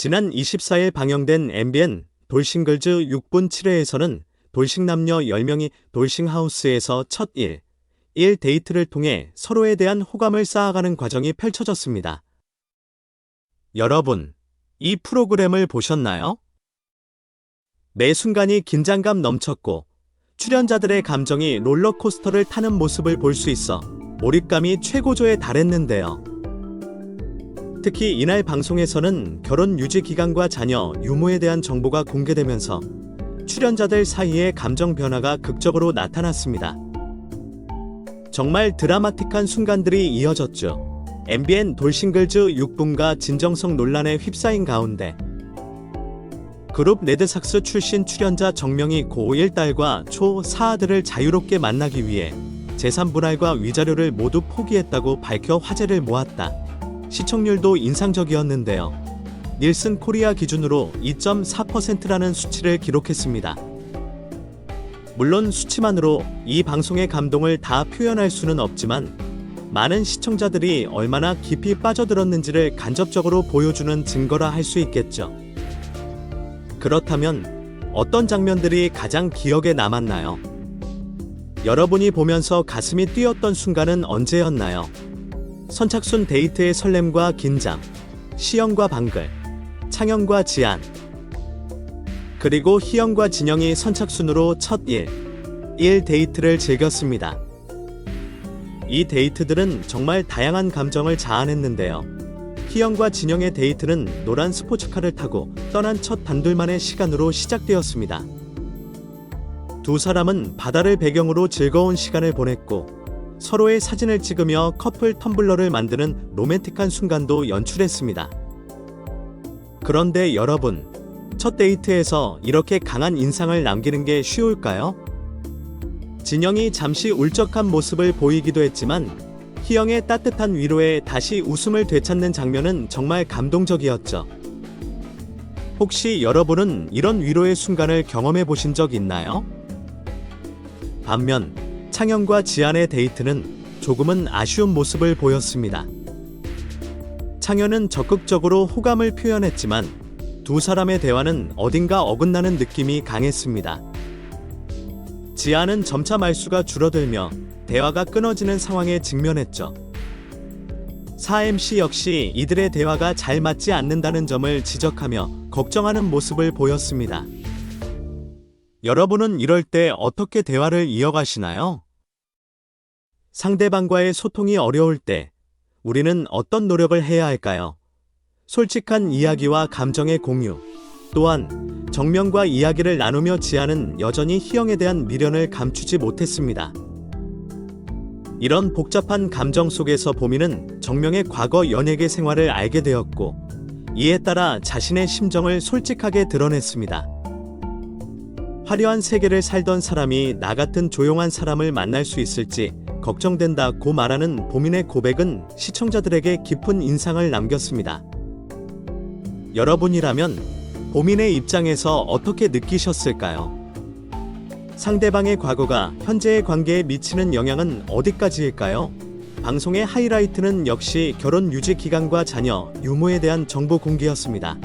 지난 24일 방영된 MBN 돌싱글즈 6분 7회에서는 돌싱 남녀 10명이 돌싱하우스에서 첫 1 데이트를 통해 서로에 대한 호감을 쌓아가는 과정이 펼쳐졌습니다. 여러분, 이 프로그램을 보셨나요? 매 순간이 긴장감 넘쳤고 출연자들의 감정이 롤러코스터를 타는 모습을 볼 수 있어 몰입감이 최고조에 달했는데요. 특히 이날 방송에서는 결혼 유지 기간과 자녀 유무에 대한 정보가 공개되면서 출연자들 사이의 감정 변화가 극적으로 나타났습니다. 정말 드라마틱한 순간들이 이어졌죠. MBN 돌싱글즈 6분가 진정성 논란에 휩싸인 가운데 그룹 레드삭스 출신 출연자 정명이 고1 딸과 초4 아들을 자유롭게 만나기 위해 재산 분할과 위자료를 모두 포기했다고 밝혀 화제를 모았다. 시청률도 인상적이었는데요. 닐슨 코리아 기준으로 2.4%라는 수치를 기록했습니다. 물론 수치만으로 이 방송의 감동을 다 표현할 수는 없지만 많은 시청자들이 얼마나 깊이 빠져들었는지를 간접적으로 보여주는 증거라 할 수 있겠죠. 그렇다면 어떤 장면들이 가장 기억에 남았나요? 여러분이 보면서 가슴이 뛰었던 순간은 언제였나요? 선착순 데이트의 설렘과 긴장, 시영과 방글, 창현과 지안, 그리고 희영과 진영이 선착순으로 첫 1 데이트를 즐겼습니다. 이 데이트들은 정말 다양한 감정을 자아냈는데요. 희영과 진영의 데이트는 노란 스포츠카를 타고 떠난 첫 단둘만의 시간으로 시작되었습니다. 두 사람은 바다를 배경으로 즐거운 시간을 보냈고 서로의 사진을 찍으며 커플 텀블러를 만드는 로맨틱한 순간도 연출했습니다. 그런데 여러분, 첫 데이트에서 이렇게 강한 인상을 남기는 게 쉬울까요? 진영이 잠시 울적한 모습을 보이기도 했지만 희영의 따뜻한 위로에 다시 웃음을 되찾는 장면은 정말 감동적이었죠. 혹시 여러분은 이런 위로의 순간을 경험해 보신 적 있나요? 반면 창현과 지안의 데이트는 조금은 아쉬운 모습을 보였습니다. 창현은 적극적으로 호감을 표현했지만 두 사람의 대화는 어딘가 어긋나는 느낌이 강했습니다. 지안은 점차 말수가 줄어들며 대화가 끊어지는 상황에 직면했죠. 4MC 역시 이들의 대화가 잘 맞지 않는다는 점을 지적하며 걱정하는 모습을 보였습니다. 여러분은 이럴 때 어떻게 대화를 이어가시나요? 상대방과의 소통이 어려울 때 우리는 어떤 노력을 해야 할까요? 솔직한 이야기와 감정의 공유, 또한 정명과 이야기를 나누며 지안은 여전히 희영에 대한 미련을 감추지 못했습니다. 이런 복잡한 감정 속에서 보미는 정명의 과거 연예계 생활을 알게 되었고 이에 따라 자신의 심정을 솔직하게 드러냈습니다. 화려한 세계를 살던 사람이 나 같은 조용한 사람을 만날 수 있을지 걱정된다고 말하는 보민의 고백은 시청자들에게 깊은 인상을 남겼습니다. 여러분이라면 보민의 입장에서 어떻게 느끼셨을까요? 상대방의 과거가 현재의 관계에 미치는 영향은 어디까지일까요? 방송의 하이라이트는 역시 결혼 유지 기간과 자녀 유무에 대한 정보 공개였습니다.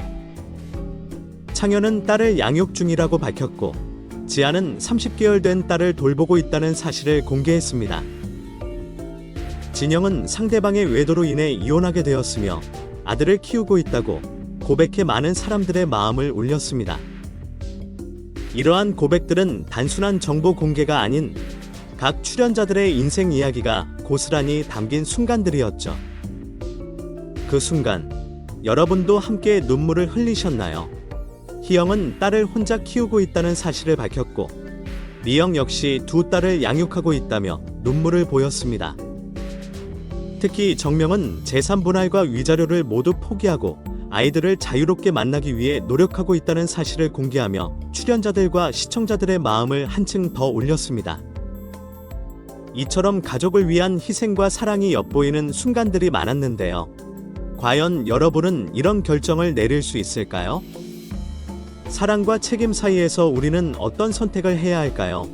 창현은 딸을 양육 중이라고 밝혔고 지안은 30개월 된 딸을 돌보고 있다는 사실을 공개했습니다. 진영은 상대방의 외도로 인해 이혼하게 되었으며 아들을 키우고 있다고 고백해 많은 사람들의 마음을 울렸습니다. 이러한 고백들은 단순한 정보 공개가 아닌 각 출연자들의 인생 이야기가 고스란히 담긴 순간들이었죠. 그 순간, 여러분도 함께 눈물을 흘리셨나요? 희영은 딸을 혼자 키우고 있다는 사실을 밝혔고 미영 역시 두 딸을 양육하고 있다며 눈물을 보였습니다. 특히 정명은 재산 분할과 위자료를 모두 포기하고 아이들을 자유롭게 만나기 위해 노력하고 있다는 사실을 공개하며 출연자들과 시청자들의 마음을 한층 더 올렸습니다. 이처럼 가족을 위한 희생과 사랑이 엿보이는 순간들이 많았는데요. 과연 여러분은 이런 결정을 내릴 수 있을까요? 사랑과 책임 사이에서 우리는 어떤 선택을 해야 할까요?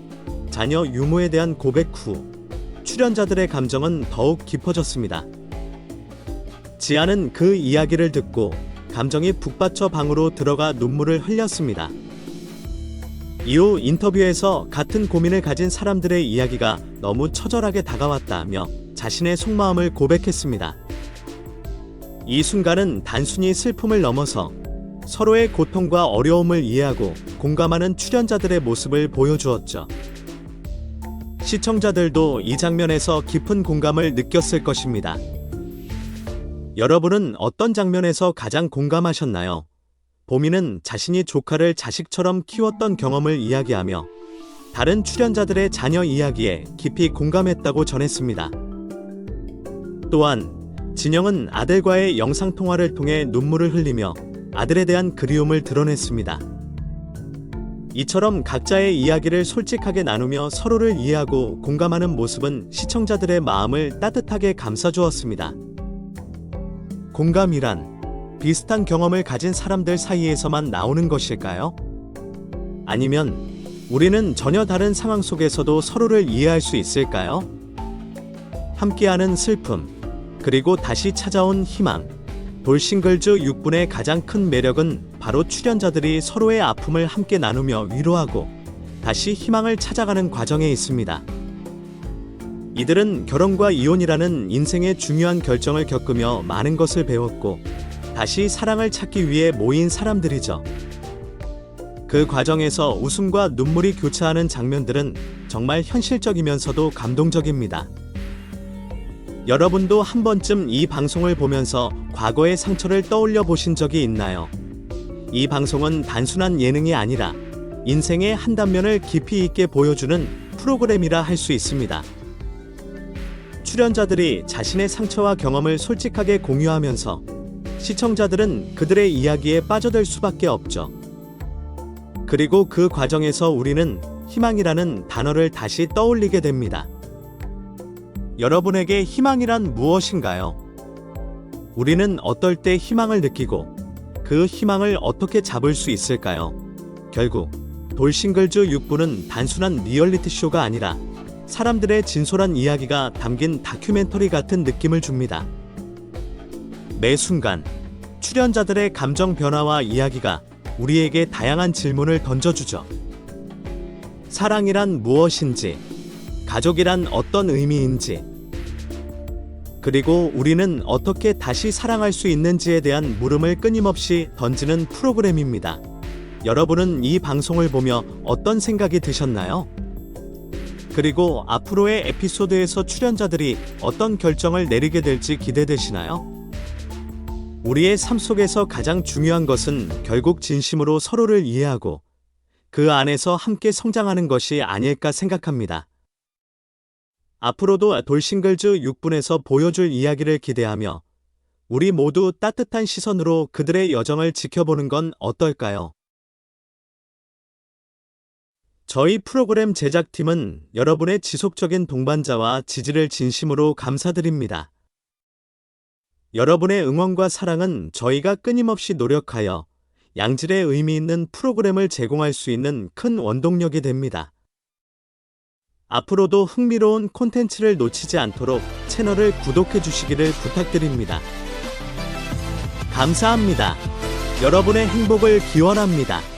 자녀 유무에 대한 고백 후 출연자들의 감정은 더욱 깊어졌습니다. 지안은 그 이야기를 듣고 감정이 북받쳐 방으로 들어가 눈물을 흘렸습니다. 이후 인터뷰에서 같은 고민을 가진 사람들의 이야기가 너무 처절하게 다가왔다며 자신의 속마음을 고백했습니다. 이 순간은 단순히 슬픔을 넘어서 서로의 고통과 어려움을 이해하고 공감하는 출연자들의 모습을 보여주었죠. 시청자들도 이 장면에서 깊은 공감을 느꼈을 것입니다. 여러분은 어떤 장면에서 가장 공감하셨나요? 보미는 자신이 조카를 자식처럼 키웠던 경험을 이야기하며 다른 출연자들의 자녀 이야기에 깊이 공감했다고 전했습니다. 또한 진영은 아들과의 영상통화를 통해 눈물을 흘리며 아들에 대한 그리움을 드러냈습니다. 이처럼 각자의 이야기를 솔직하게 나누며 서로를 이해하고 공감하는 모습은 시청자들의 마음을 따뜻하게 감싸주었습니다. 공감이란 비슷한 경험을 가진 사람들 사이에서만 나오는 것일까요? 아니면 우리는 전혀 다른 상황 속에서도 서로를 이해할 수 있을까요? 함께하는 슬픔, 그리고 다시 찾아온 희망. 돌싱글즈 6분의 가장 큰 매력은 바로 출연자들이 서로의 아픔을 함께 나누며 위로하고 다시 희망을 찾아가는 과정에 있습니다. 이들은 결혼과 이혼이라는 인생의 중요한 결정을 겪으며 많은 것을 배웠고 다시 사랑을 찾기 위해 모인 사람들이죠. 그 과정에서 웃음과 눈물이 교차하는 장면들은 정말 현실적이면서도 감동적입니다. 여러분도 한 번쯤 이 방송을 보면서 과거의 상처를 떠올려 보신 적이 있나요? 이 방송은 단순한 예능이 아니라 인생의 한 단면을 깊이 있게 보여주는 프로그램이라 할 수 있습니다. 출연자들이 자신의 상처와 경험을 솔직하게 공유하면서 시청자들은 그들의 이야기에 빠져들 수밖에 없죠. 그리고 그 과정에서 우리는 희망이라는 단어를 다시 떠올리게 됩니다. 여러분에게 희망이란 무엇인가요? 우리는 어떨 때 희망을 느끼고 그 희망을 어떻게 잡을 수 있을까요? 결국 돌싱글즈 6부는 단순한 리얼리티 쇼가 아니라 사람들의 진솔한 이야기가 담긴 다큐멘터리 같은 느낌을 줍니다. 매 순간 출연자들의 감정 변화와 이야기가 우리에게 다양한 질문을 던져주죠. 사랑이란 무엇인지, 가족이란 어떤 의미인지, 그리고 우리는 어떻게 다시 사랑할 수 있는지에 대한 물음을 끊임없이 던지는 프로그램입니다. 여러분은 이 방송을 보며 어떤 생각이 드셨나요? 그리고 앞으로의 에피소드에서 출연자들이 어떤 결정을 내리게 될지 기대되시나요? 우리의 삶 속에서 가장 중요한 것은 결국 진심으로 서로를 이해하고 그 안에서 함께 성장하는 것이 아닐까 생각합니다. 앞으로도 돌싱글즈 6분에서 보여줄 이야기를 기대하며 우리 모두 따뜻한 시선으로 그들의 여정을 지켜보는 건 어떨까요? 저희 프로그램 제작팀은 여러분의 지속적인 동반자와 지지를 진심으로 감사드립니다. 여러분의 응원과 사랑은 저희가 끊임없이 노력하여 양질의 의미 있는 프로그램을 제공할 수 있는 큰 원동력이 됩니다. 앞으로도 흥미로운 콘텐츠를 놓치지 않도록 채널을 구독해 주시기를 부탁드립니다. 감사합니다. 여러분의 행복을 기원합니다.